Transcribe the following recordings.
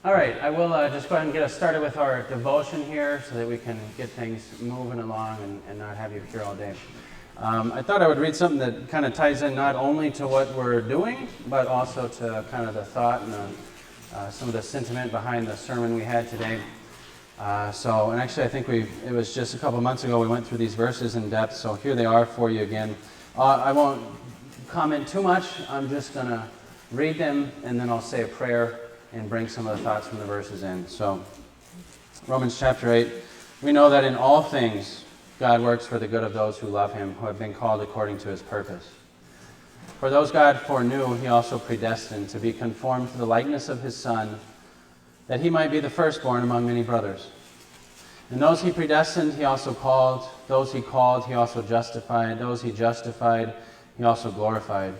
All right, I will just go ahead and get us started with our devotion here so that we can get things moving along and not have you here all day. I thought I would read something that kind of ties in not only to what we're doing, but also to kind of the thought and some of the sentiment behind the sermon we had today. And actually I think it was just a couple months ago we went through these verses in depth, so here they are for you again. I won't comment too much, I'm just going to read them and then I'll say a prayer and bring some of the thoughts from the verses in. So, Romans chapter 8, we know that in all things God works for the good of those who love him, who have been called according to his purpose. For those God foreknew, he also predestined to be conformed to the likeness of his Son, that he might be the firstborn among many brothers. And those he predestined, he also called. Those he called, he also justified. Those he justified, he also glorified.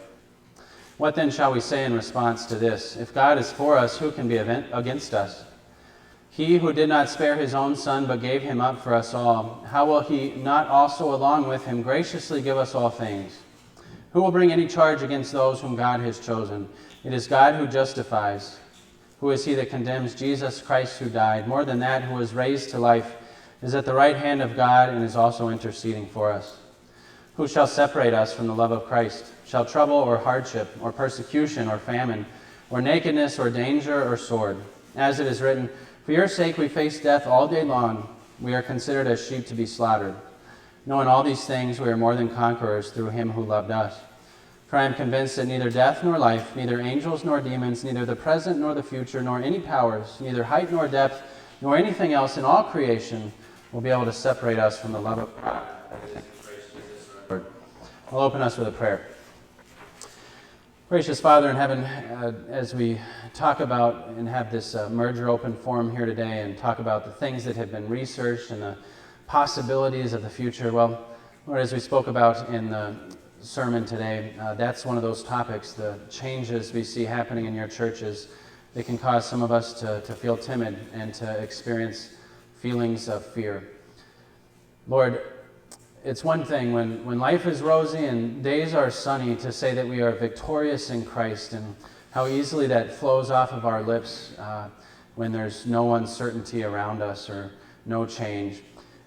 What then shall we say in response to this? If God is for us, who can be against us? He who did not spare his own Son, but gave him up for us all, how will he not also along with him graciously give us all things? Who will bring any charge against those whom God has chosen? It is God who justifies. Who is he that condemns? Jesus Christ, who died. More than that, who was raised to life, is at the right hand of God and is also interceding for us. Who shall separate us from the love of Christ? Shall trouble or hardship or persecution or famine or nakedness or danger or sword? As it is written, for your sake we face death all day long. We are considered as sheep to be slaughtered. Knowing all these things, we are more than conquerors through him who loved us. For I am convinced that neither death nor life, neither angels nor demons, neither the present nor the future, nor any powers, neither height nor depth, nor anything else in all creation will be able to separate us from the love of God. I'll open us with a prayer. Gracious Father in heaven, as we talk about and have this merger open forum here today and talk about the things that have been researched and the possibilities of the future, well, Lord, as we spoke about in the sermon today, that's one of those topics, the changes we see happening in your churches that can cause some of us to feel timid and to experience feelings of fear. Lord, it's one thing when life is rosy and days are sunny to say that we are victorious in Christ, and how easily that flows off of our lips when there's no uncertainty around us or no change.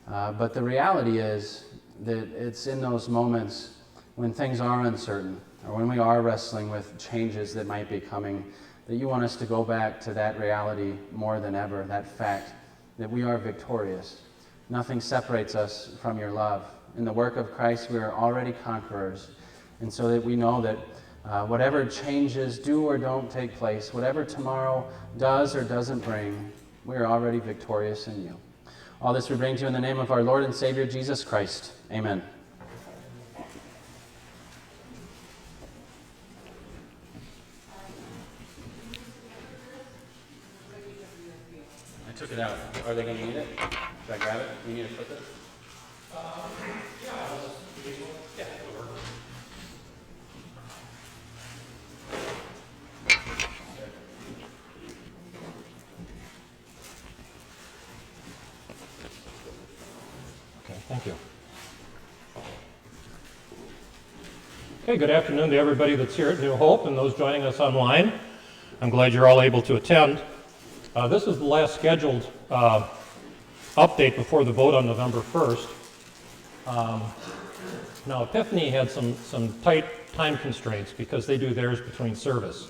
But the reality is that it's in those moments when things are uncertain or when we are wrestling with changes that might be coming that you want us to go back to that reality more than ever, that fact that we are victorious. Nothing separates us from your love. In the work of Christ, we are already conquerors. And so that we know that whatever changes do or don't take place, whatever tomorrow does or doesn't bring, we are already victorious in you. All this we bring to you in the name of our Lord and Savior, Jesus Christ. Amen. I took it out. Are they going to need it? Should I grab it? You need to flip it? Yeah, it'll work. Okay, thank you. Okay, good afternoon to everybody that's here at New Hope and those joining us online. I'm glad you're all able to attend. This is the last scheduled update before the vote on November 1st. Now, Epiphany had some tight time constraints because they do theirs between service.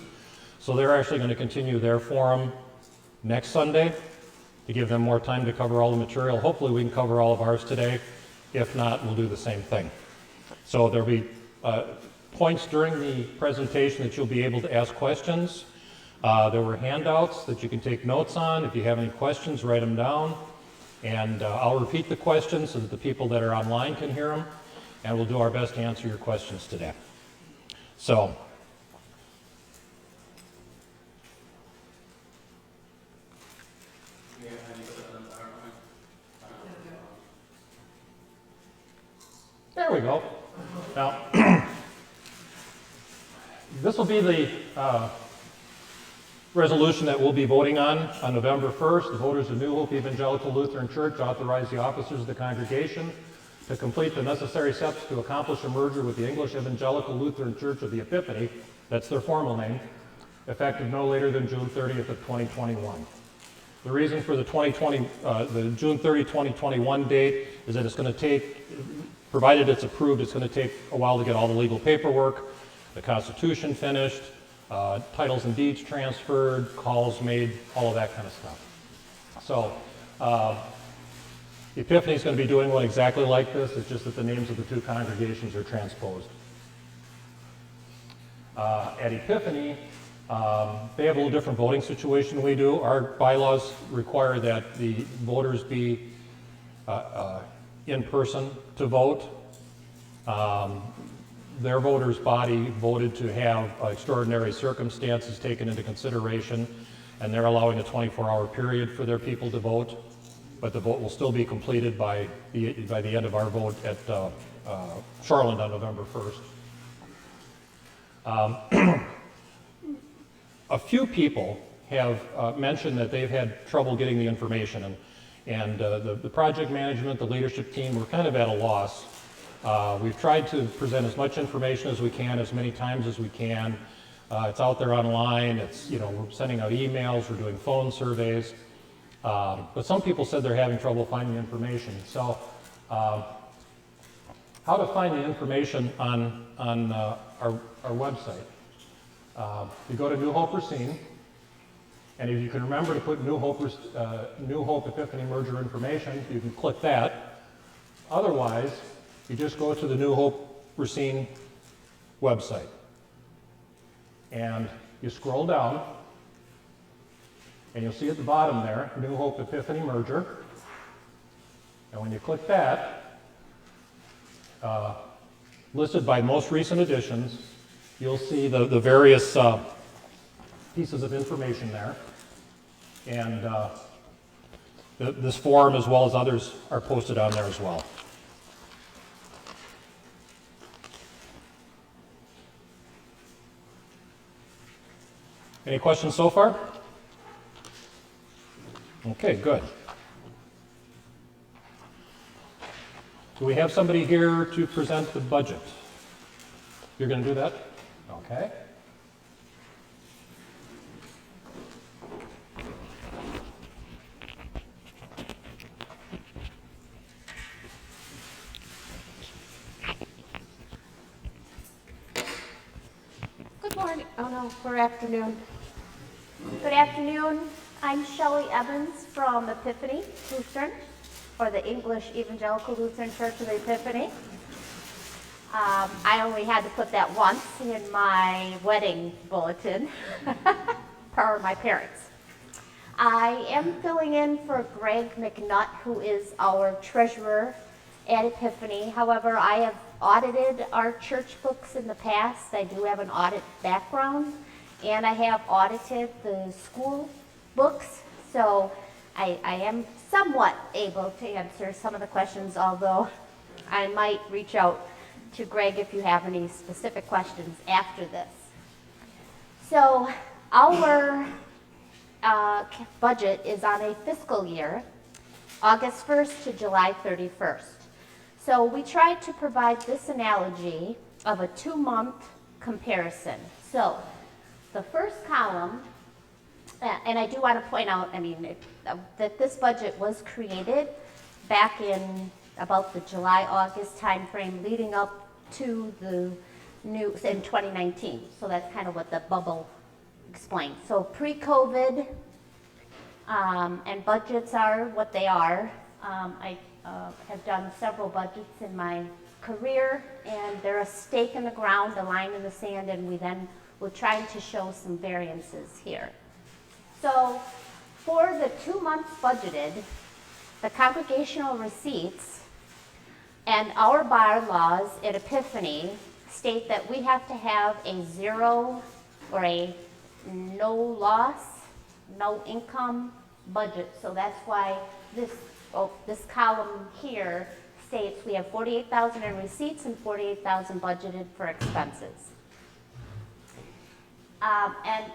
So they're actually going to continue their forum next Sunday to give them more time to cover all the material. Hopefully we can cover all of ours today. If not, we'll do the same thing. So there'll be points during the presentation that you'll be able to ask questions. There were handouts that you can take notes on. If you have any questions, write them down. And I'll repeat the questions so that the people that are online can hear them. And we'll do our best to answer your questions today. So, there we go. Now, this will be the resolution that we'll be voting on November 1st. The voters of New Hope Evangelical Lutheran Church authorize the officers of the congregation to complete the necessary steps to accomplish a merger with the English Evangelical Lutheran Church of the Epiphany, that's their formal name, effective no later than June 30th of 2021. The reason for the June 30, 2021 date is that it's going to take, provided it's approved, it's going to take a while to get all the legal paperwork, the Constitution finished, titles and deeds transferred, calls made, all of that kind of stuff. So Epiphany is going to be doing one exactly like this. It's just that the names of the two congregations are transposed. At Epiphany, they have a little different voting situation than we do. Our bylaws require that the voters be in person to vote. Their voters' body voted to have extraordinary circumstances taken into consideration, and they're allowing a 24-hour period for their people to vote, but the vote will still be completed by the end of our vote at Shoreland on November 1st. A few people have mentioned that they've had trouble getting the information, and the project management, the leadership team, we're kind of at a loss. We've tried to present as much information as we can, as many times as we can. It's out there online. It's, we're sending out emails, we're doing phone surveys. But some people said they're having trouble finding information. So, how to find the information on our website? You go to New Hope Racine, and if you can remember to put New Hope Epiphany merger information, you can click that. Otherwise, you just go to the New Hope Racine website, and you scroll down, and you'll see at the bottom there, New Hope Epiphany merger, and when you click that, listed by most recent editions, you'll see the various pieces of information there, and this forum as well as others are posted on there as well. Any questions so far? Okay, good. Do we have somebody here to present the budget? You're going to do that? Okay. Good morning. Oh no, we're afternoon. Good afternoon. I'm Shelley Evans from Epiphany Lutheran, or the English Evangelical Lutheran Church of the Epiphany. I only had to put that once in my wedding bulletin, per my parents. I am filling in for Greg McNutt, who is our treasurer at Epiphany. However, I have audited our church books in the past. I do have an audit background, and I have audited the school books, so I am somewhat able to answer some of the questions, although I might reach out to Greg if you have any specific questions after this. So our budget is on a fiscal year, August 1st to July 31st. So we tried to provide this analogy of a 2-month comparison. So the first column, and I do want to point out, that this budget was created back in about the July-August timeframe leading up to the new, in 2019. So that's kind of what the bubble explains. So pre-COVID, and budgets are what they are. I have done several budgets in my career, and they're a stake in the ground, a line in the sand, and we're trying to show some variances here. So for the 2 months budgeted, the congregational receipts and our bylaws at Epiphany state that we have to have a zero or a no loss, no income budget. So that's why this column here states we have $48,000 in receipts and $48,000 budgeted for expenses. And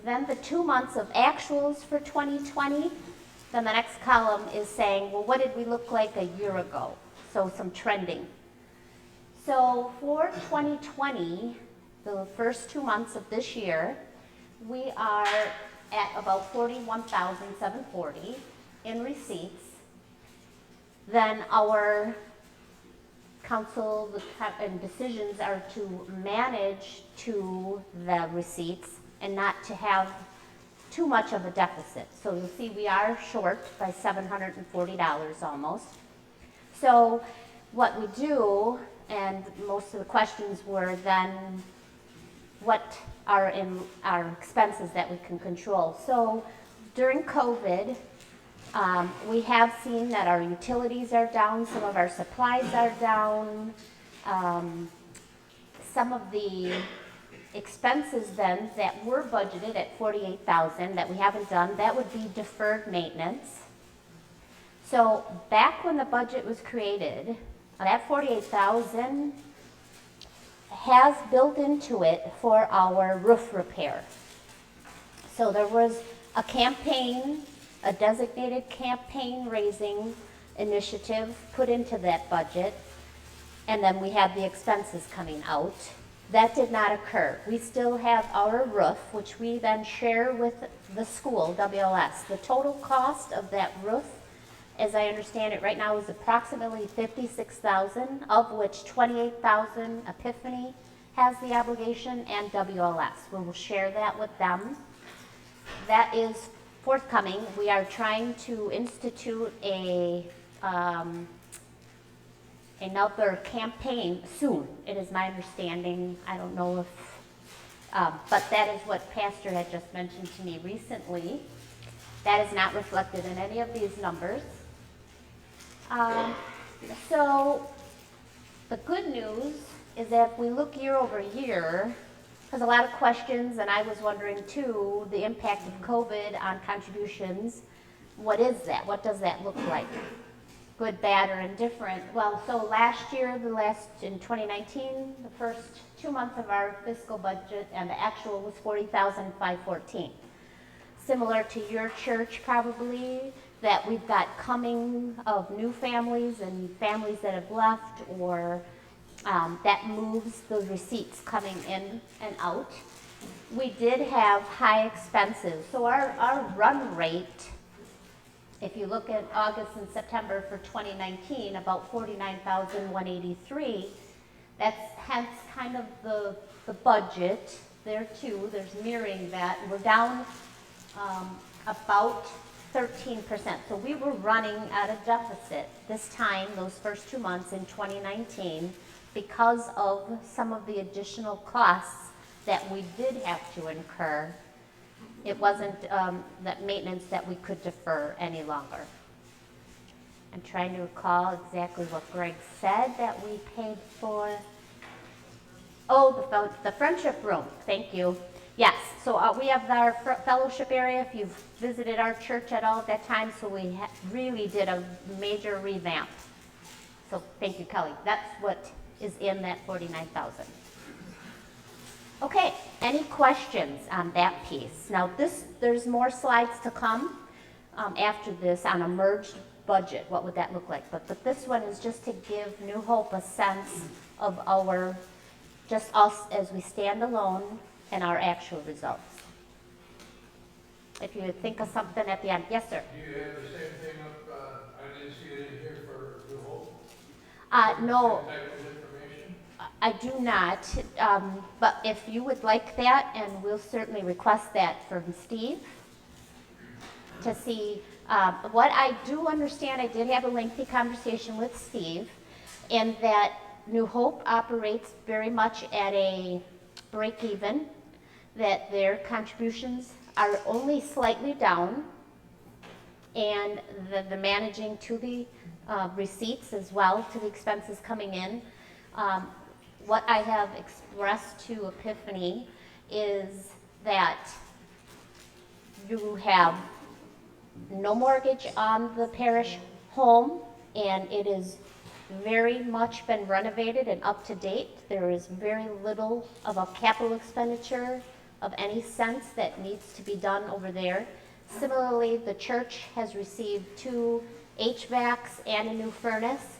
then the 2 months of actuals for 2020, then the next column is saying, well, what did we look like a year ago? So some trending. So for 2020, the first 2 months of this year, we are at about 41,740 in receipts. Then our council and decisions are to manage to the receipts and not to have too much of a deficit. So you'll see we are short by $740 almost. So what we do, and most of the questions were then, what are in our expenses that we can control? So during COVID, we have seen that our utilities are down, some of our supplies are down, some of the expenses then that were budgeted at 48,000 that we haven't done, that would be deferred maintenance. So back when the budget was created, that 48,000 has built into it for our roof repair. So there was a campaign, a designated campaign raising initiative put into that budget, and then we had the expenses coming out. That did not occur. We still have our roof, which we then share with the school, WLS. The total cost of that roof, as I understand it right now, is approximately $56,000, of which $28,000 Epiphany has the obligation, and WLS. We will share that with them. That is forthcoming. We are trying to institute another campaign soon. It is my understanding. I don't know if, but that is what Pastor had just mentioned to me recently. That is not reflected in any of these numbers. So the good news is that if we look year over year, because a lot of questions, and I was wondering too, the impact of COVID on contributions. What is that? What does that look like? Good, bad, or indifferent? Well, so last year, in 2019, the first 2 months of our fiscal budget, and the actual was $40,514. Similar to your church probably, that we've got coming of new families and families that have left, or that moves the receipts coming in and out. We did have high expenses. So our run rate, if you look at August and September for 2019, about 49,183, that's hence kind of the budget there too. There's mirroring that. We're down about 13%. So we were running at a deficit this time, those first 2 months in 2019, because of some of the additional costs that we did have to incur. It wasn't that maintenance that we could defer any longer. I'm trying to recall exactly what Greg said that we paid for. Oh, the friendship room, thank you. Yes, so we have our fellowship area, if you've visited our church at all at that time, so we really did a major revamp. So thank you, Kelly. That's what is in that 49,000. Okay, any questions on that piece? Now there's more slides to come after this on a merged budget. What would that look like? But this one is just to give New Hope a sense of just us as we stand alone and our actual results. If you think of something at the end. Yes, sir? Do you have the same thing up, I didn't see it in here for New Hope? No. Same type of information? I do not, but if you would like that, and we'll certainly request that from Steve to see. What I do understand, I did have a lengthy conversation with Steve, in that New Hope operates very much at a break even, that their contributions are only slightly down, and the managing to the receipts as well, to the expenses coming in. What I have expressed to Epiphany is that you have no mortgage on the parish home, and it is very much been renovated and up to date. There is very little of a capital expenditure of any sense that needs to be done over there. Similarly, the church has received 2 HVACs and a new furnace,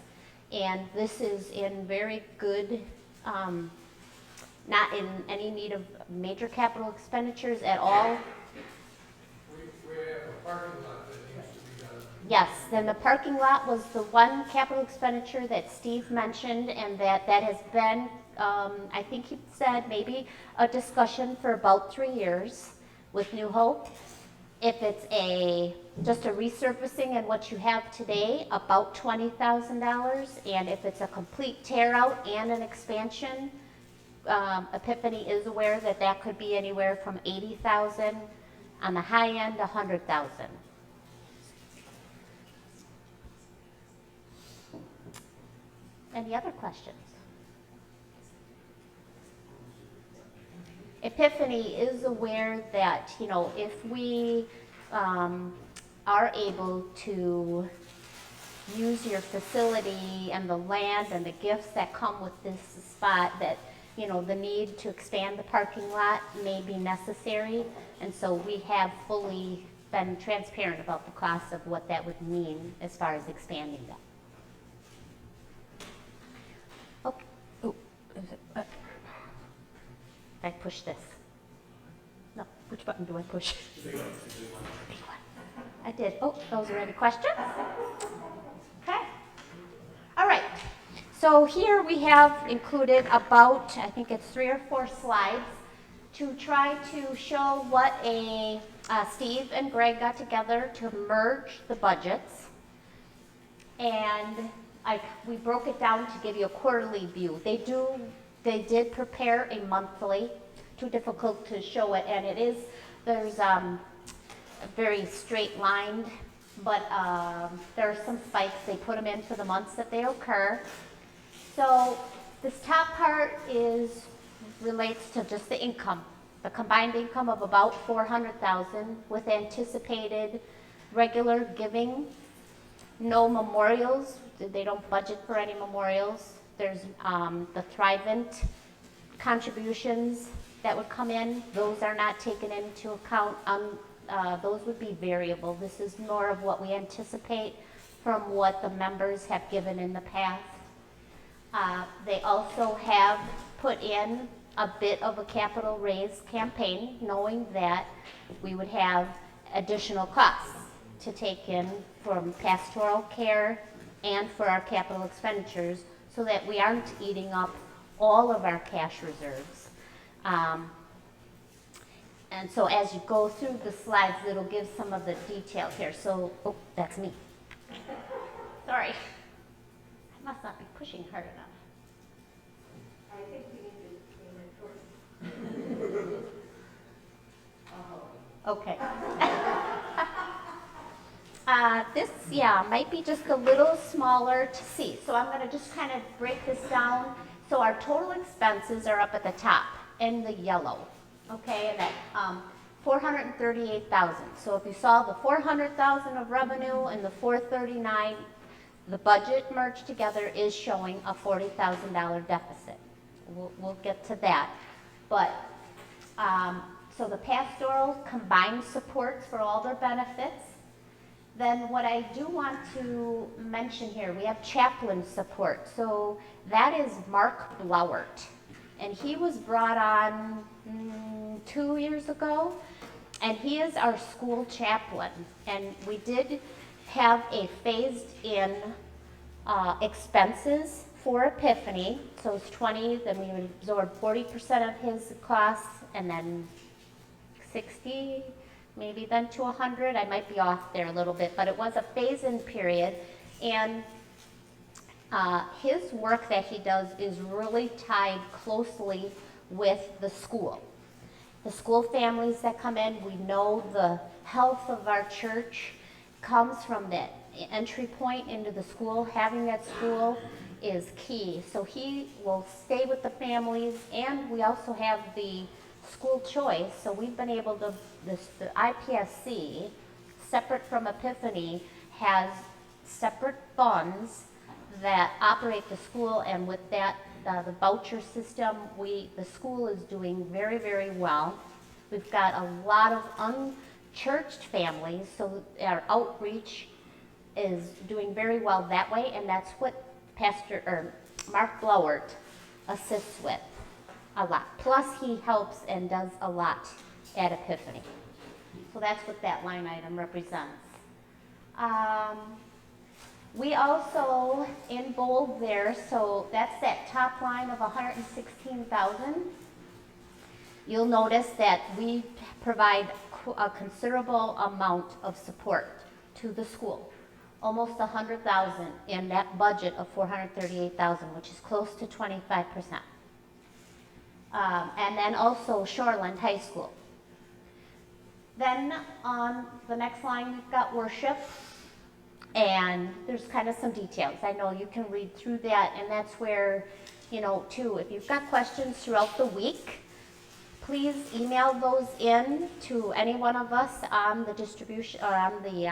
and this is in very good not in any need of major capital expenditures at all. We have a parking lot that needs to be done. Yes, then the parking lot was the one capital expenditure that Steve mentioned, and that has been, I think he said, maybe a discussion for about 3 years with New Hope. If it's just a resurfacing and what you have today, about $20,000, and if it's a complete tear out and an expansion, Epiphany is aware that that could be anywhere from $80,000, on the high end, $100,000. Any other questions? Epiphany is aware that, if we are able to use your facility and the land and the gifts that come with this spot, that, the need to expand the parking lot may be necessary. And so we have fully been transparent about the cost of what that would mean as far as expanding that. Okay. Oh, is it, I push this. No, which button do I push? Big one. I did. Oh, those are any questions? Okay. All right. So here we have included about, I think it's 3 or 4 slides to try to show what Steve and Greg got together to merge the budgets. And we broke it down to give you a quarterly view. They did prepare a monthly, too difficult to show it, and there's a very straight lined, but there are some spikes. They put them in for the months that they occur. So this top part relates to just the income, the combined income of about $400,000 with anticipated regular giving, no memorials. They don't budget for any memorials. There's the Thrivent contributions that would come in. Those are not taken into account. Those would be variable. This is more of what we anticipate from what the members have given in the past. They also have put in a bit of a capital raise campaign, knowing that we would have additional costs to take in from pastoral care and for our capital expenditures, so that we aren't eating up all of our cash reserves. And so as you go through the slides, it'll give some of the detail here. So, oh, that's me. Sorry. I must not be pushing hard enough. I think we need to clean it towards. Okay. This, might be just a little smaller to see. So I'm going to just kind of break this down. So our total expenses are up at the top in the yellow, okay, and that $438,000. So if you saw the $400,000 of revenue and the $439,000, the budget merged together is showing a $40,000 deficit. We'll get to that. But so the pastoral combined supports for all their benefits. Then what I do want to mention here, we have chaplain support. So that is Mark Blauert. And he was brought on 2 years ago. And he is our school chaplain. And we did have a phased in expenses for Epiphany. So it's 20, then we would absorb 40% of his costs, and then 60, maybe then to 100. I might be off there a little bit, but it was a phase-in period. And his work that he does is really tied closely with the school. The school families that come in, we know the health of our church comes from that entry point into the school. Having that school is key. So he will stay with the families, and we also have the school choice. So we've been able to, the IPSC, separate from Epiphany, has separate funds that operate the school, and with that, the voucher system, the school is doing very, very well. We've got a lot of unchurched families, so our outreach is doing very well that way, and that's what Mark Blauert assists with. a lot. Plus, he helps and does a lot at Epiphany. So that's what that line item represents. We also, in bold there, so that's that top line of 116,000. You'll notice that we provide a considerable amount of support to the school. Almost 100,000 in that budget of 438,000, which is close to 25%. And then also Shoreland High School. Then on the next line, we've got worship, and there's kind of some details. I know you can read through that, and that's where, you know, too, if you've got questions throughout the week, please email those in to any one of us on the distribution, or on the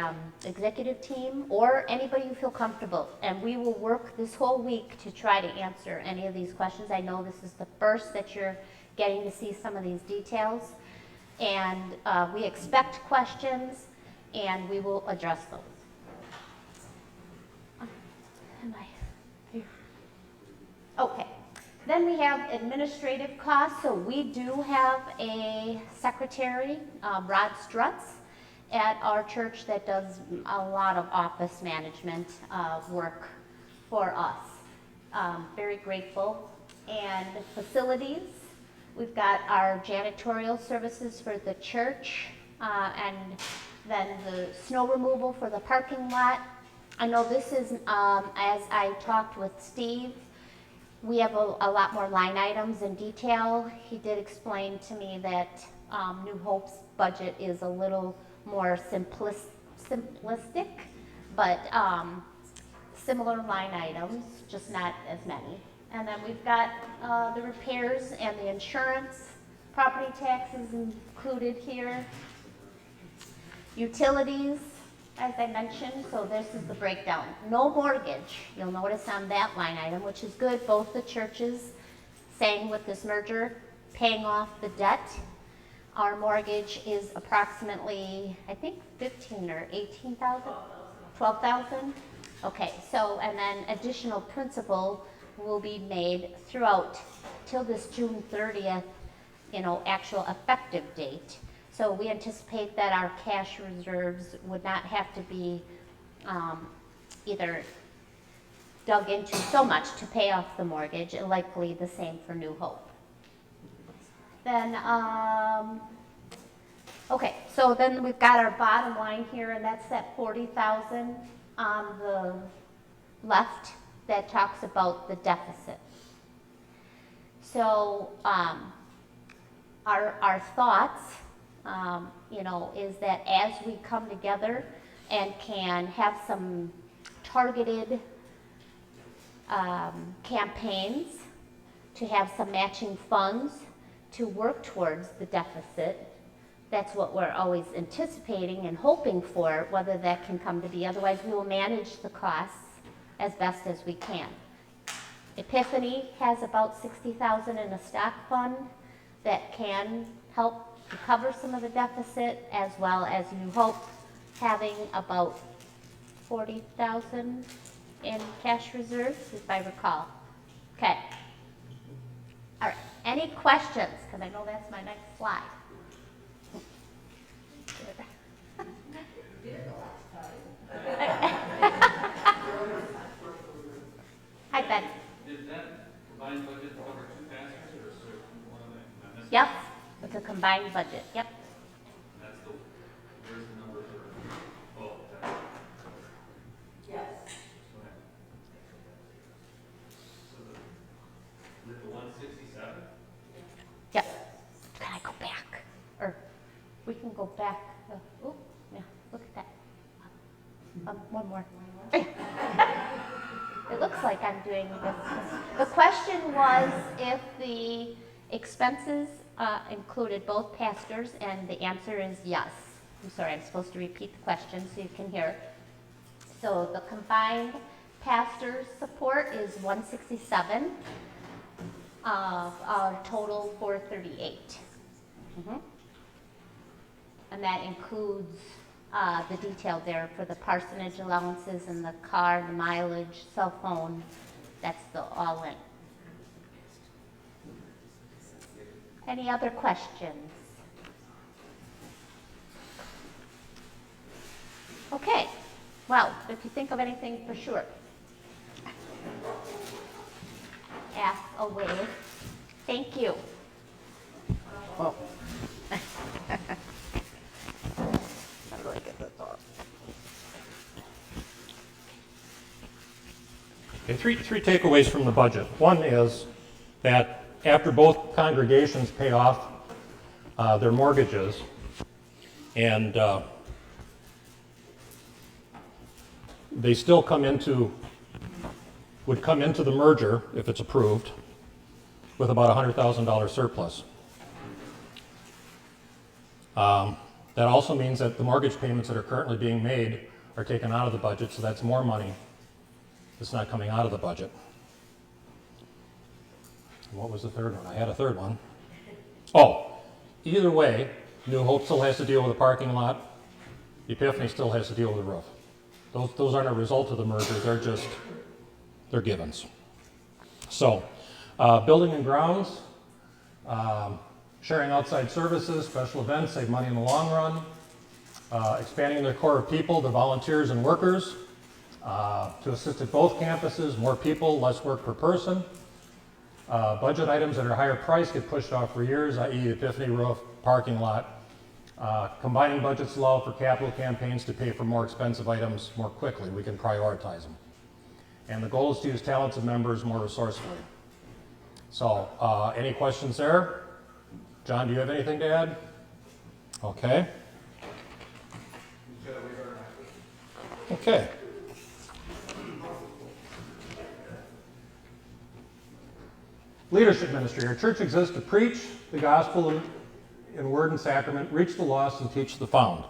executive team, or anybody you feel comfortable. And we will work this whole week to try to answer any of these questions. I know this is the first that you're getting to see some of these details. And we expect questions, and we will address those. Am I here? Okay. Then we have administrative costs. So we do have a secretary, Rod Strutz, at our church that does a lot of office management work for us. Very grateful. And facilities, we've got our janitorial services for the church, and then the snow removal for the parking lot. I know this is, as I talked with Steve, we have a lot more line items in detail. He did explain to me that New Hope's budget is a little more simplistic, but similar line items, just not as many. And then we've got the repairs and the insurance, property taxes included here. Utilities, as I mentioned, so this is the breakdown. No mortgage, you'll notice on that line item, which is good. Both the churches saying with this merger, paying off the debt. Our mortgage is approximately, I think, 15 or 18,000? 12,000? Okay, so, and then additional principal will be made throughout till this June 30th, you know, actual effective date. So we anticipate that our cash reserves would not have to be either dug into so much to pay off the mortgage, and likely the same for New Hope. Then, okay, so then we've got our bottom line here, and that's that 40,000 on the left that talks about the deficit. So our thoughts, you know, is that as we come together and can have some targeted campaigns to have some matching funds to work towards the deficit, that's what we're always anticipating and hoping for. Whether that can come to be, otherwise we will manage the costs as best as we can. Epiphany has about 60,000 in a stock fund that can help to cover some of the deficit, as well as New Hope having about 40,000 in cash reserves, if I recall. Okay. All right. Any questions? Because I know that's my next slide. Hi, Ben. Did that combined budget cover two pastors or so one of them? Yep, it's a combined budget. Yep. That's the, where's the number for, oh, that. Yes. Okay. So the 167? Yep. Can I go back? Or we can go back. Oh, yeah, look at that. One more. It looks like I'm doing this. The question was if the expenses included both pastors, and the answer is yes. I'm sorry, I'm supposed to repeat the question so you can hear. So the combined pastor's support is 167, our total 438. And that includes the detail there for the parsonage allowances and the car, the mileage, cell phone. That's the all-in. Any other questions? Okay, well, if you think of anything for sure, ask away. Thank you. Well, How do I get this off? Okay, three takeaways from the budget. One is that after both congregations pay off their mortgages and they still would come into the merger, if it's approved, with about $100,000 surplus. That also means that the mortgage payments that are currently being made are taken out of the budget, so that's more money that's not coming out of the budget. What was the third one? I had a third one. Oh, either way, New Hope still has to deal with the parking lot. Epiphany still has to deal with the roof. Those aren't a result of the merger, they're givens. So, building and grounds, sharing outside services, special events, save money in the long run, expanding their core of people, the volunteers and workers, to assist at both campuses, more people, less work per person. Budget items that are higher priced get pushed off for years, i.e. Epiphany roof, parking lot. Combining budgets allow for capital campaigns to pay for more expensive items more quickly. We can prioritize them. And the goal is to use talented members more resourcefully. So, any questions there? John, do you have anything to add? Okay. Okay. Leadership ministry. Our church exists to preach the gospel in word and sacrament, reach the lost, and teach the found.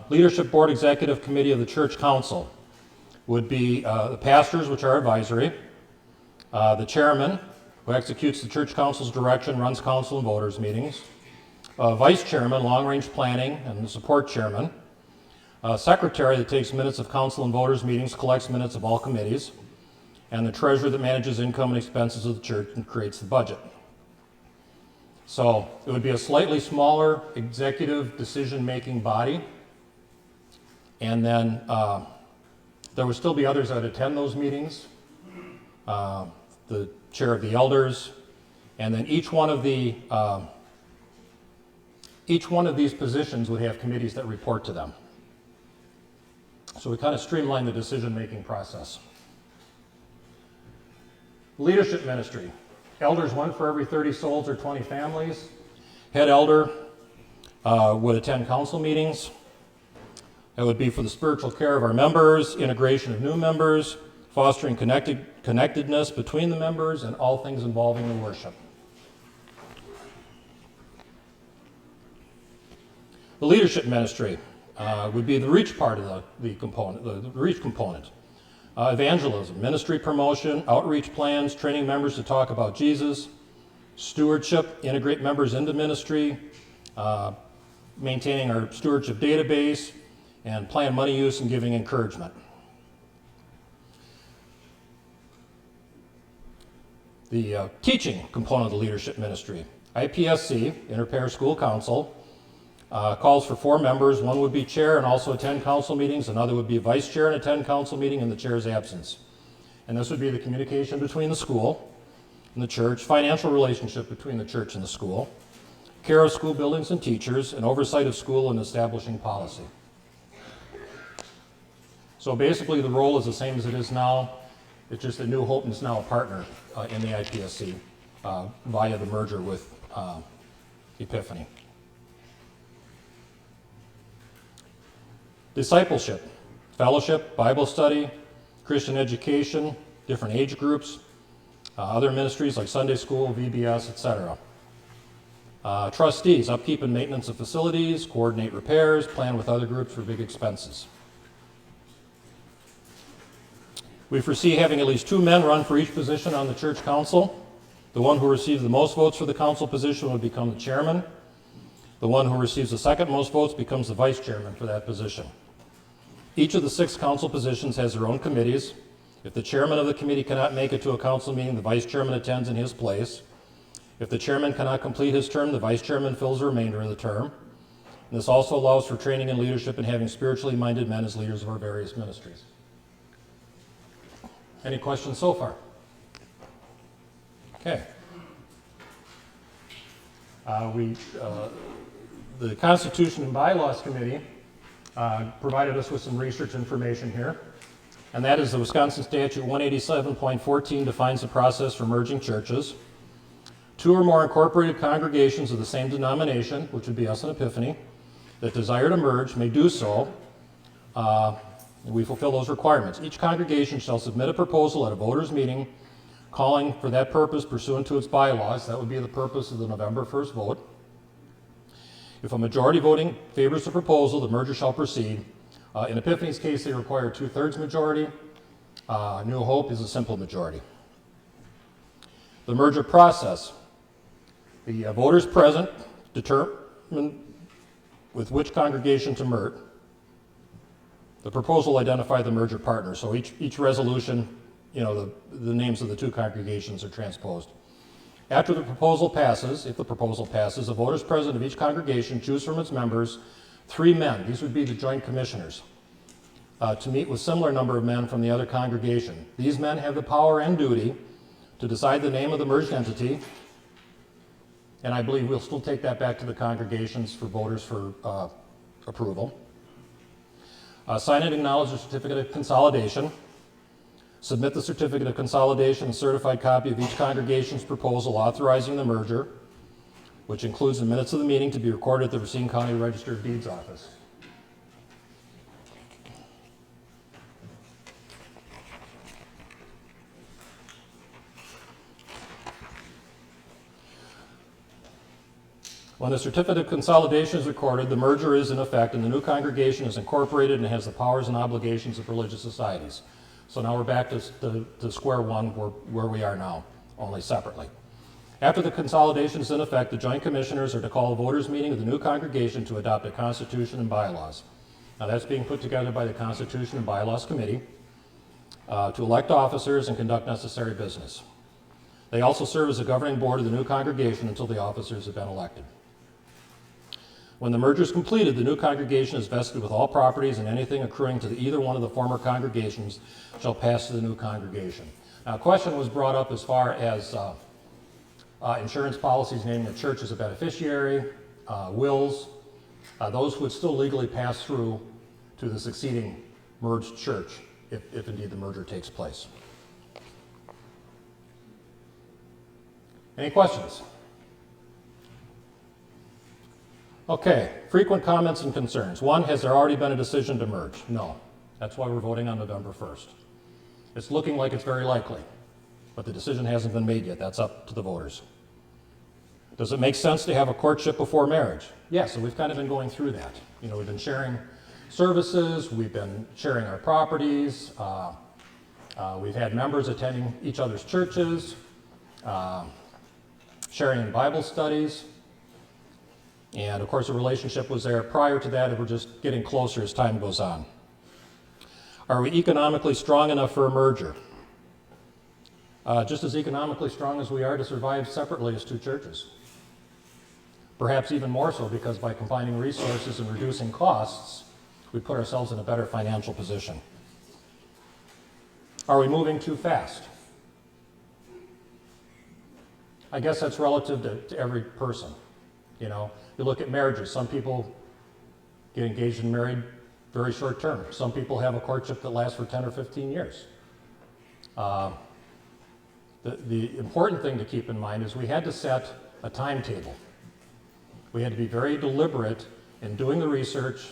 Leadership board executive committee of the church council would be the pastors, which are advisory, the chairman, who executes the church council's direction, runs council and voters meetings, vice chairman, long-range planning, and the support chairman, secretary that takes minutes of council and voters meetings, collects minutes of all committees, and the treasurer that manages income and expenses of the church and creates the budget. So it would be a slightly smaller executive decision-making body, and then there would still be others that attend those meetings, the chair of the elders, and then each one of these positions would have committees that report to them. So we kind of streamline the decision-making process. Leadership ministry. Elders, one for every 30 souls or 20 families. Head elder would attend council meetings. That would be for the spiritual care of our members, integration of new members, fostering connectedness between the members, and all things involving the worship. The leadership ministry would be the reach part of the component, the reach component. Evangelism, ministry promotion, outreach plans, training members to talk about Jesus, stewardship, integrate members into ministry, maintaining our stewardship database, and plan money use and giving encouragement. The teaching component of the leadership ministry. IPSC, Interparish School Council, calls for 4 members. One would be chair and also attend council meetings. Another would be vice chair and attend council meeting in the chair's absence. And this would be the communication between the school and the church, financial relationship between the church and the school, care of school buildings and teachers, and oversight of school and establishing policy. So basically the role is the same as it is now. It's just that New Hope is now a partner in the IPSC via the merger with Epiphany. Discipleship, fellowship, Bible study, Christian education, different age groups, other ministries like Sunday school, VBS, etc. Trustees, upkeep and maintenance of facilities, coordinate repairs, plan with other groups for big expenses. We foresee having at least 2 men run for each position on the church council. The one who receives the most votes for the council position would become the chairman. The one who receives the second most votes becomes the vice chairman for that position. Each of the 6 council positions has their own committees. If the chairman of the committee cannot make it to a council meeting, the vice chairman attends in his place. If the chairman cannot complete his term, the vice chairman fills the remainder of the term. And this also allows for training and leadership and having spiritually minded men as leaders of our various ministries. Any questions so far? Okay. The Constitution and Bylaws Committee provided us with some research information here, and that is the Wisconsin Statute 187.14 defines the process for merging churches. Two or more incorporated congregations of the same denomination, which would be us and Epiphany, that desire to merge may do so, and we fulfill those requirements. Each congregation shall submit a proposal at a voters' meeting calling for that purpose pursuant to its bylaws. That would be the purpose of the November 1st vote. If a majority voting favors the proposal, the merger shall proceed. In Epiphany's case, they require 2/3 majority. New Hope is a simple majority. The merger process. The voters present determine with which congregation to merge. The proposal will identify the merger partner. So each resolution, the names of the two congregations are transposed. After the proposal passes, if the proposal passes, the voters present of each congregation choose from its members 3 men, these would be the joint commissioners, to meet with similar number of men from the other congregation. These men have the power and duty to decide the name of the merged entity, and I believe we'll still take that back to the congregations for voters for approval. Sign and acknowledge the certificate of consolidation. Submit the certificate of consolidation and certified copy of each congregation's proposal authorizing the merger, which includes the minutes of the meeting to be recorded at the Racine County Register of Deeds office. When the certificate of consolidation is recorded, the merger is in effect and the new congregation is incorporated and has the powers and obligations of religious societies. So now we're back to square one where we are now, only separately. After the consolidation is in effect, the joint commissioners are to call a voters' meeting of the new congregation to adopt a constitution and bylaws. Now that's being put together by the Constitution and Bylaws Committee to elect officers and conduct necessary business. They also serve as a governing board of the new congregation until the officers have been elected. When the merger is completed, the new congregation is vested with all properties, and anything accruing to either one of the former congregations shall pass to the new congregation. Now, a question was brought up as far as insurance policies naming the church as a beneficiary, wills. Those would still legally pass through to the succeeding merged church if indeed the merger takes place. Any questions? Okay, frequent comments and concerns. One, has there already been a decision to merge? No. That's why we're voting on November 1st. It's looking like it's very likely, but the decision hasn't been made yet. That's up to the voters. Does it make sense to have a courtship before marriage? Yes, and we've kind of been going through that. We've been sharing services, we've been sharing our properties, we've had members attending each other's churches, sharing in Bible studies. And of course, the relationship was there prior to that, and we're just getting closer as time goes on. Are we economically strong enough for a merger? Just as economically strong as we are to survive separately as two churches. Perhaps even more so, because by combining resources and reducing costs, we put ourselves in a better financial position. Are we moving too fast? I guess that's relative to every person. You look at marriages. Some people get engaged and married very short term. Some people have a courtship that lasts for 10 or 15 years. The important thing to keep in mind is we had to set a timetable. We had to be very deliberate in doing the research,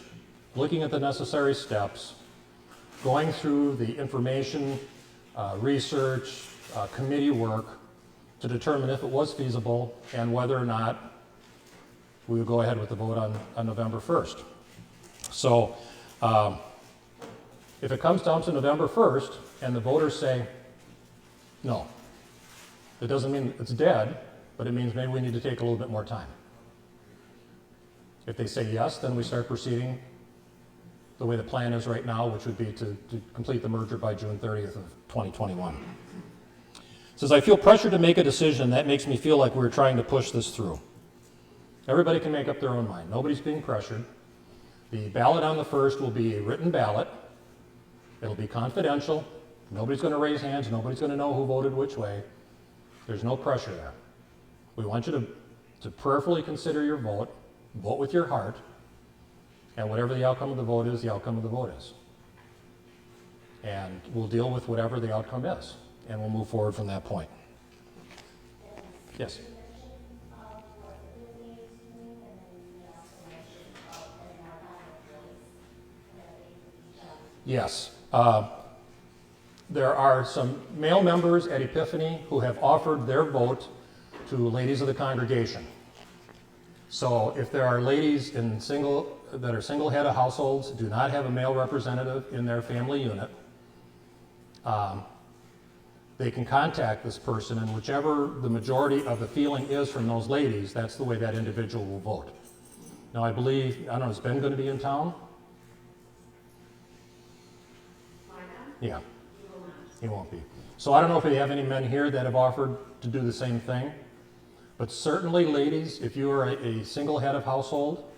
looking at the necessary steps, going through the information, research, committee work to determine if it was feasible and whether or not we would go ahead with the vote on November 1st. So if it comes down to November 1st and the voters say no, it doesn't mean it's dead, but it means maybe we need to take a little bit more time. If they say yes, then we start proceeding the way the plan is right now, which would be to complete the merger by June 30th of 2021. says, I feel pressure to make a decision. That makes me feel like we're trying to push this through. Everybody can make up their own mind. Nobody's being pressured. The ballot on the 1st will be a written ballot. It'll be confidential. Nobody's going to raise hands. Nobody's going to know who voted which way. There's no pressure there. We want you to prayerfully consider your vote with your heart, and whatever the outcome of the vote is, the outcome of the vote is. And we'll deal with whatever the outcome is, and we'll move forward from that point. Yes? Yes. There are some male members at Epiphany who have offered their vote to ladies of the congregation. So if there are ladies that are single head of households, do not have a male representative in their family unit, they can contact this person, and whichever the majority of the feeling is from those ladies, that's the way that individual will vote. Now I believe, I don't know, is Ben going to be in town? Yeah, he won't be. So I don't know if we have any men here that have offered to do the same thing, but certainly ladies, if you are a single head of household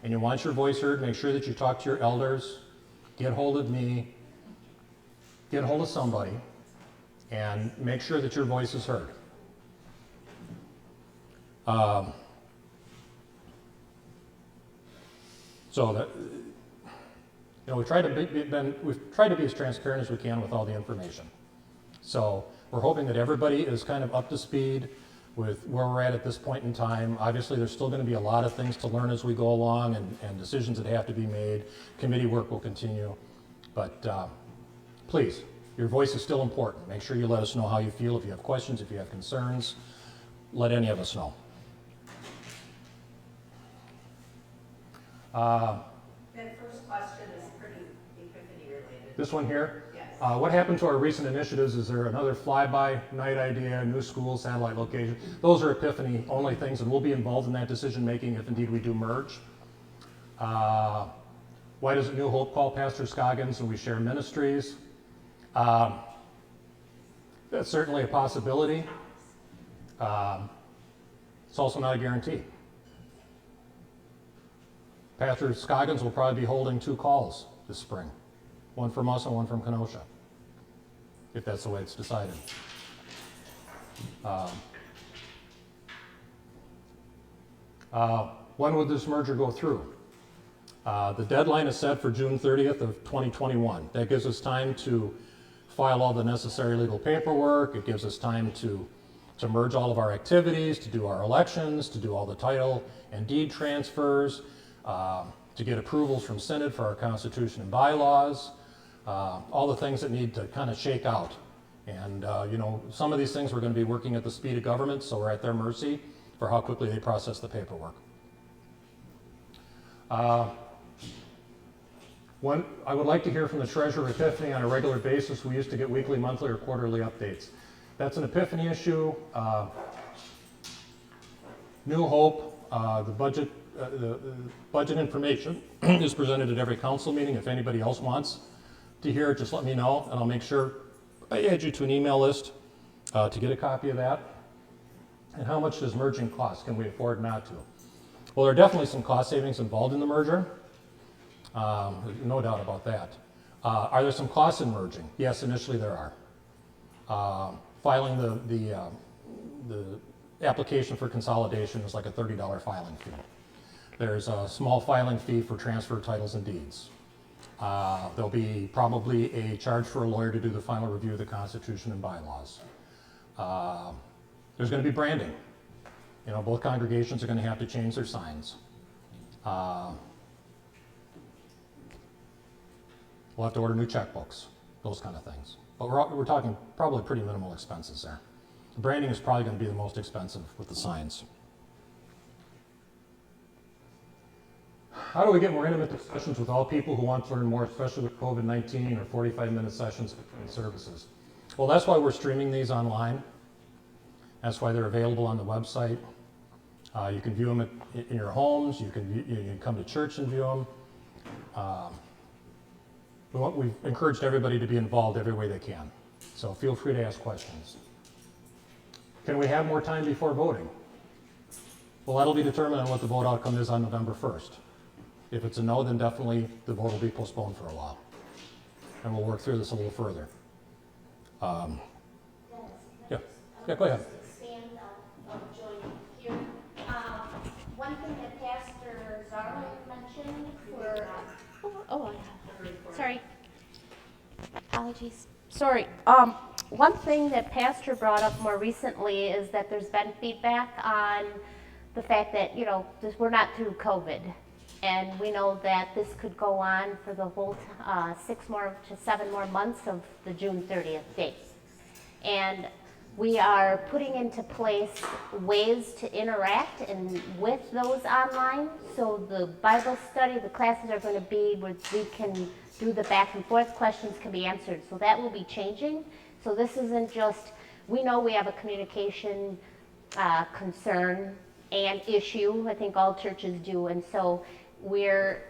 and you want your voice heard, make sure that you talk to your elders, get hold of me, get hold of somebody, and make sure that your voice is heard. So that, you know, we've tried to be as transparent as we can with all the information. So we're hoping that everybody is kind of up to speed with where we're at this point in time. Obviously, there's still going to be a lot of things to learn as we go along, and decisions that have to be made. Committee work will continue. But please, your voice is still important. Make sure you let us know how you feel. If you have questions, if you have concerns, let any of us know. That first question is pretty Epiphany related. This one here? Yes. What happened to our recent initiatives? Is there another flyby night idea, new school, satellite location? Those are Epiphany only things, and we'll be involved in that decision making if indeed we do merge. Why doesn't New Hope call Pastor Scoggins and we share ministries? That's certainly a possibility. It's also not a guarantee. Pastor Scoggins will probably be holding 2 calls this spring, one from us and one from Kenosha, if that's the way it's decided. When would this merger go through? The deadline is set for June 30th of 2021. That gives us time to file all the necessary legal paperwork. It gives us time to merge all of our activities, to do our elections, to do all the title and deed transfers, to get approvals from Synod for our Constitution and bylaws, all the things that need to kind of shake out. And you know, some of these things we're going to be working at the speed of government, so we're at their mercy for how quickly they process the paperwork. I would like to hear from the Treasurer Epiphany on a regular basis. We used to get weekly, monthly, or quarterly updates. That's an Epiphany issue. New Hope, the budget information is presented at every council meeting. If anybody else wants to hear it, just let me know, and I'll make sure I add you to an email list to get a copy of that. And how much does merging cost? Can we afford not to? Well, there are definitely some cost savings involved in the merger. No doubt about that. Are there some costs in merging? Yes, initially there are. Filing the application for consolidation is like a $30 filing fee. There's a small filing fee for transfer titles and deeds. There'll be probably a charge for a lawyer to do the final review of the Constitution and bylaws. There's going to be branding. You know, both congregations are going to have to change their signs. We'll have to order new checkbooks, those kind of things. But we're talking probably pretty minimal expenses there. The branding is probably going to be the most expensive with the signs. How do we get more intimate discussions with all people who want to learn more, especially with COVID-19 or 45-minute sessions between services? Well, that's why we're streaming these online. That's why they're available on the website. You can view them in your homes. You can come to church and view them. We've encouraged everybody to be involved every way they can. So feel free to ask questions. Can we have more time before voting? Well, that'll be determined on what the vote outcome is on November 1st. If it's a no, then definitely the vote will be postponed for a while. And we'll work through this a little further. Yeah, go ahead. Expand on joining here. One thing that Pastor Zarla mentioned for, sorry. Apologies. Sorry. One thing that Pastor brought up more recently is that there's been feedback on the fact that, we're not through COVID. And we know that this could go on for the whole 6 more to 7 more months of the June 30th date. And we are putting into place ways to interact and with those online. So the Bible study, the classes are going to be where we can do the back and forth, questions can be answered. So that will be changing. So this isn't just, we know we have a communication concern and issue. I think all churches do. And so we're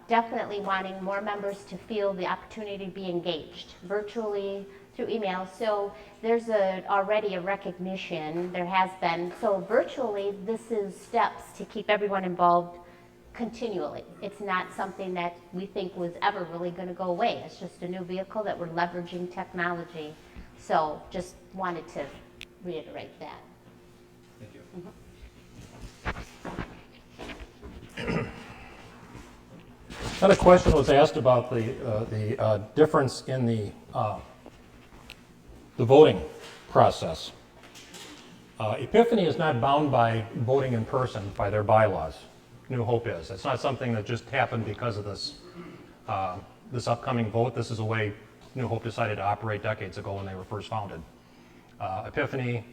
definitely wanting more members to feel the opportunity to be engaged virtually, through email. So there's already a recognition, there has been. So virtually, this is steps to keep everyone involved continually. It's not something that we think was ever really going to go away. It's just a new vehicle that we're leveraging technology. So just wanted to reiterate that. Thank you. Another question was asked about the difference in the voting process. Epiphany is not bound by voting in person by their bylaws. New Hope is. It's not something that just happened because of this this upcoming vote. This is a way New Hope decided to operate decades ago when they were first founded. Epiphany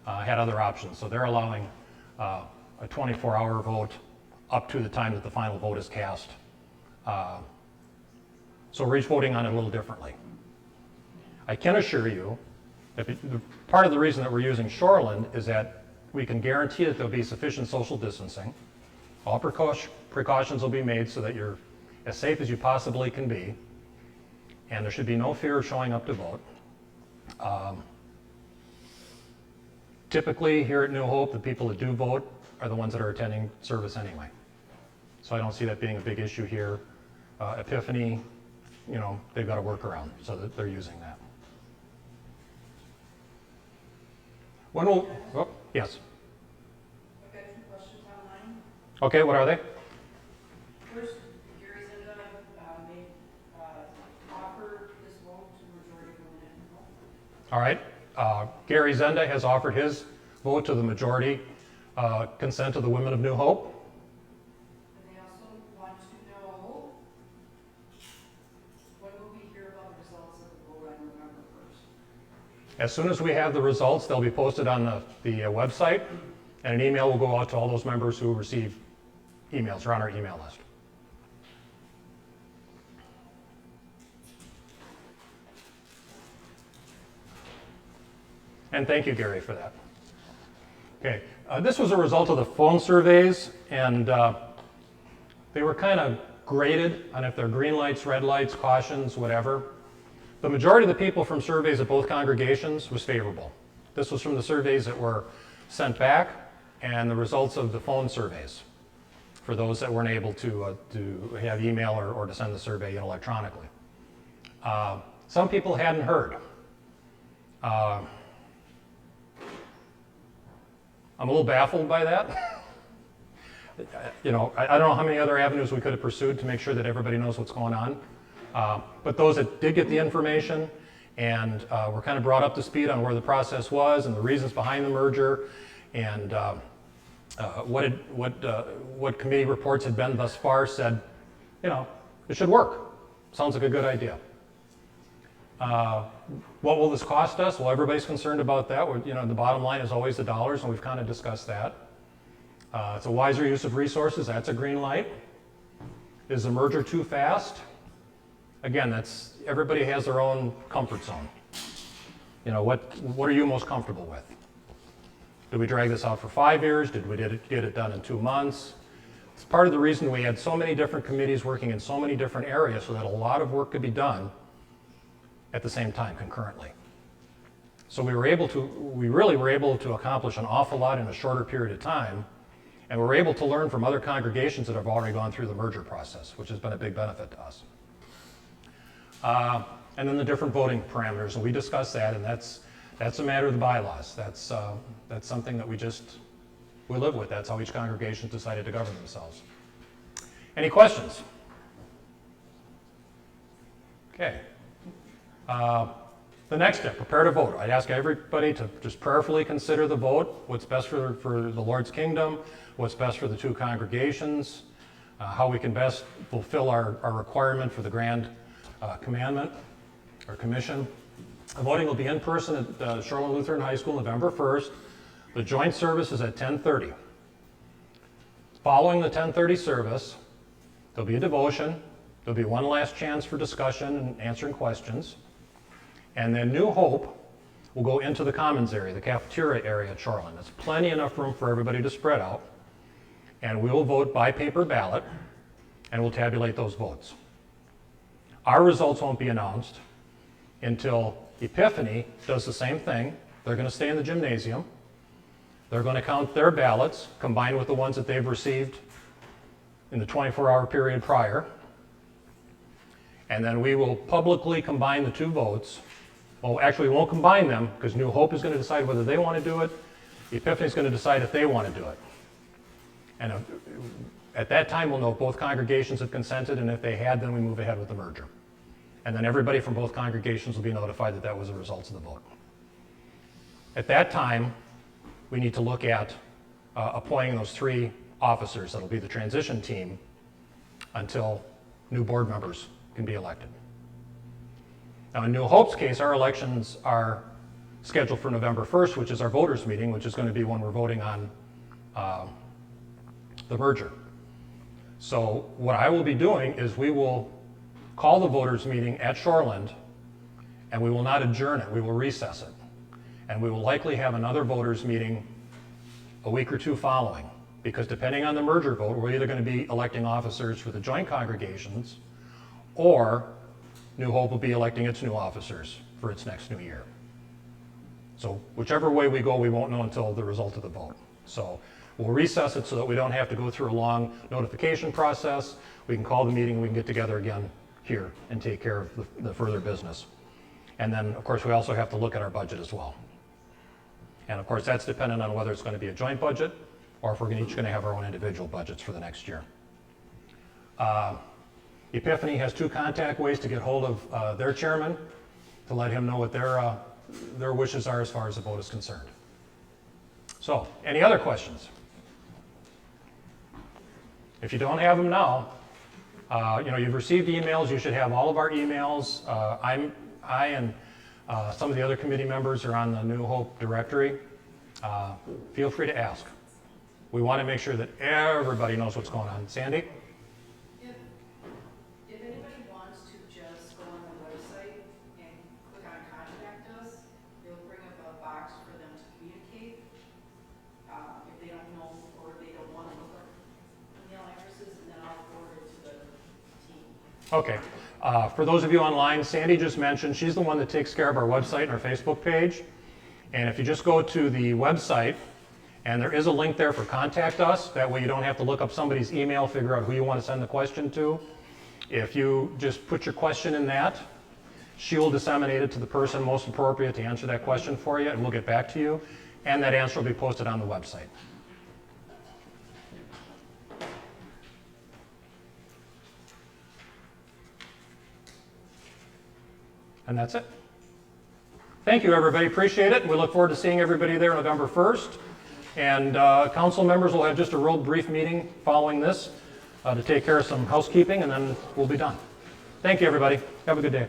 had other options, so they're allowing a 24-hour vote up to the time that the final vote is cast. So we're each voting on it a little differently. I can assure you that part of the reason that we're using Shoreland is that we can guarantee that there'll be sufficient social distancing. All precautions will be made so that you're as safe as you possibly can be, and there should be no fear of showing up to vote. Typically here at New Hope, the people that do vote are the ones that are attending service anyway. So I don't see that being a big issue here. Epiphany, they've got a workaround, so that they're using that. Yes. I've got 2 questions online. Okay, what are they? First, Gary Zinda made offer this vote to majority women at home. All right. Gary Zenda has offered his vote to the majority consent of the women of New Hope. And they also want to know, when will we hear about the results of the vote on November 1st? As soon as we have the results, they'll be posted on the website, and an email will go out to all those members who receive emails or on our email list. And thank you, Gary, for that. Okay, this was a result of the phone surveys, and they were kind of graded on if they're green lights, red lights, cautions, whatever. The majority of the people from surveys at both congregations was favorable. This was from the surveys that were sent back and the results of the phone surveys for those that weren't able to have email or to send the survey in electronically. Some people hadn't heard. I'm a little baffled by that. I don't know how many other avenues we could have pursued to make sure that everybody knows what's going on. But those that did get the information and were kind of brought up to speed on where the process was and the reasons behind the merger and what committee reports had been thus far said, it should work. Sounds like a good idea. What will this cost us? Well, everybody's concerned about that. The bottom line is always the dollars, and we've kind of discussed that. It's a wiser use of resources. That's a green light. Is the merger too fast? Again, everybody has their own comfort zone. What are you most comfortable with? Did we drag this out for 5 years? Did we get it done in 2 months? It's part of the reason we had so many different committees working in so many different areas so that a lot of work could be done at the same time concurrently. So we really were able to accomplish an awful lot in a shorter period of time, and we're able to learn from other congregations that have already gone through the merger process, which has been a big benefit to us. And then the different voting parameters, and we discussed that, and that's a matter of the bylaws. That's something that we live with. That's how each congregation decided to govern themselves. Any questions? Okay. The next step, prepare to vote. I'd ask everybody to just prayerfully consider the vote, what's best for the Lord's kingdom, what's best for the two congregations, how we can best fulfill our requirement for the Grand Commandment or Commission. The voting will be in person at Shoreland Lutheran High School November 1st. The joint service is at 10:30. Following the 10:30 service, there'll be a devotion. There'll be one last chance for discussion and answering questions. And then New Hope will go into the commons area, the cafeteria area at Shoreland. There's plenty enough room for everybody to spread out. And we will vote by paper ballot, and we'll tabulate those votes. Our results won't be announced until Epiphany does the same thing. They're going to stay in the gymnasium. They're going to count their ballots, combined with the ones that they've received in the 24-hour period prior. And then we will publicly combine the two votes. Well, actually, we won't combine them because New Hope is going to decide whether they want to do it. Epiphany is going to decide if they want to do it. And at that time, we'll know if both congregations have consented, and if they had, then we move ahead with the merger. And then everybody from both congregations will be notified that that was the results of the vote. At that time, we need to look at appointing those 3 officers that'll be the transition team until new board members can be elected. Now, in New Hope's case, our elections are scheduled for November 1st, which is our voters' meeting, which is going to be when we're voting on the merger. So what I will be doing is we will call the voters' meeting at Shoreland, and we will not adjourn it. We will recess it. And we will likely have another voters' meeting a week or 2 following, because depending on the merger vote, we're either going to be electing officers for the joint congregations, or New Hope will be electing its new officers for its next new year. So whichever way we go, we won't know until the result of the vote. So we'll recess it so that we don't have to go through a long notification process. We can call the meeting, we can get together again here and take care of the further business. And then, of course, we also have to look at our budget as well. And of course, that's dependent on whether it's going to be a joint budget or if we're each going to have our own individual budgets for the next year. Epiphany has 2 contact ways to get hold of their chairman to let him know what their wishes are as far as the vote is concerned. So, any other questions? If you don't have them now, you've received emails. You should have all of our emails. I and some of the other committee members are on the New Hope directory. Feel free to ask. We want to make sure that everybody knows what's going on. Sandy? If anybody wants to just go on the website and click on contact us, it'll bring up a box for them to communicate. If they don't know or they don't want to look up email addresses, and then I'll forward it to the team. Okay. For those of you online, Sandy just mentioned she's the one that takes care of our website and our Facebook page. And if you just go to the website, and there is a link there for contact us, that way you don't have to look up somebody's email, figure out who you want to send the question to. If you just put your question in that, she will disseminate it to the person most appropriate to answer that question for you, and we'll get back to you. And that answer will be posted on the website. And that's it. Thank you, everybody. Appreciate it. We look forward to seeing everybody there November 1st. And council members will have just a real brief meeting following this to take care of some housekeeping, and then we'll be done. Thank you, everybody. Have a good day.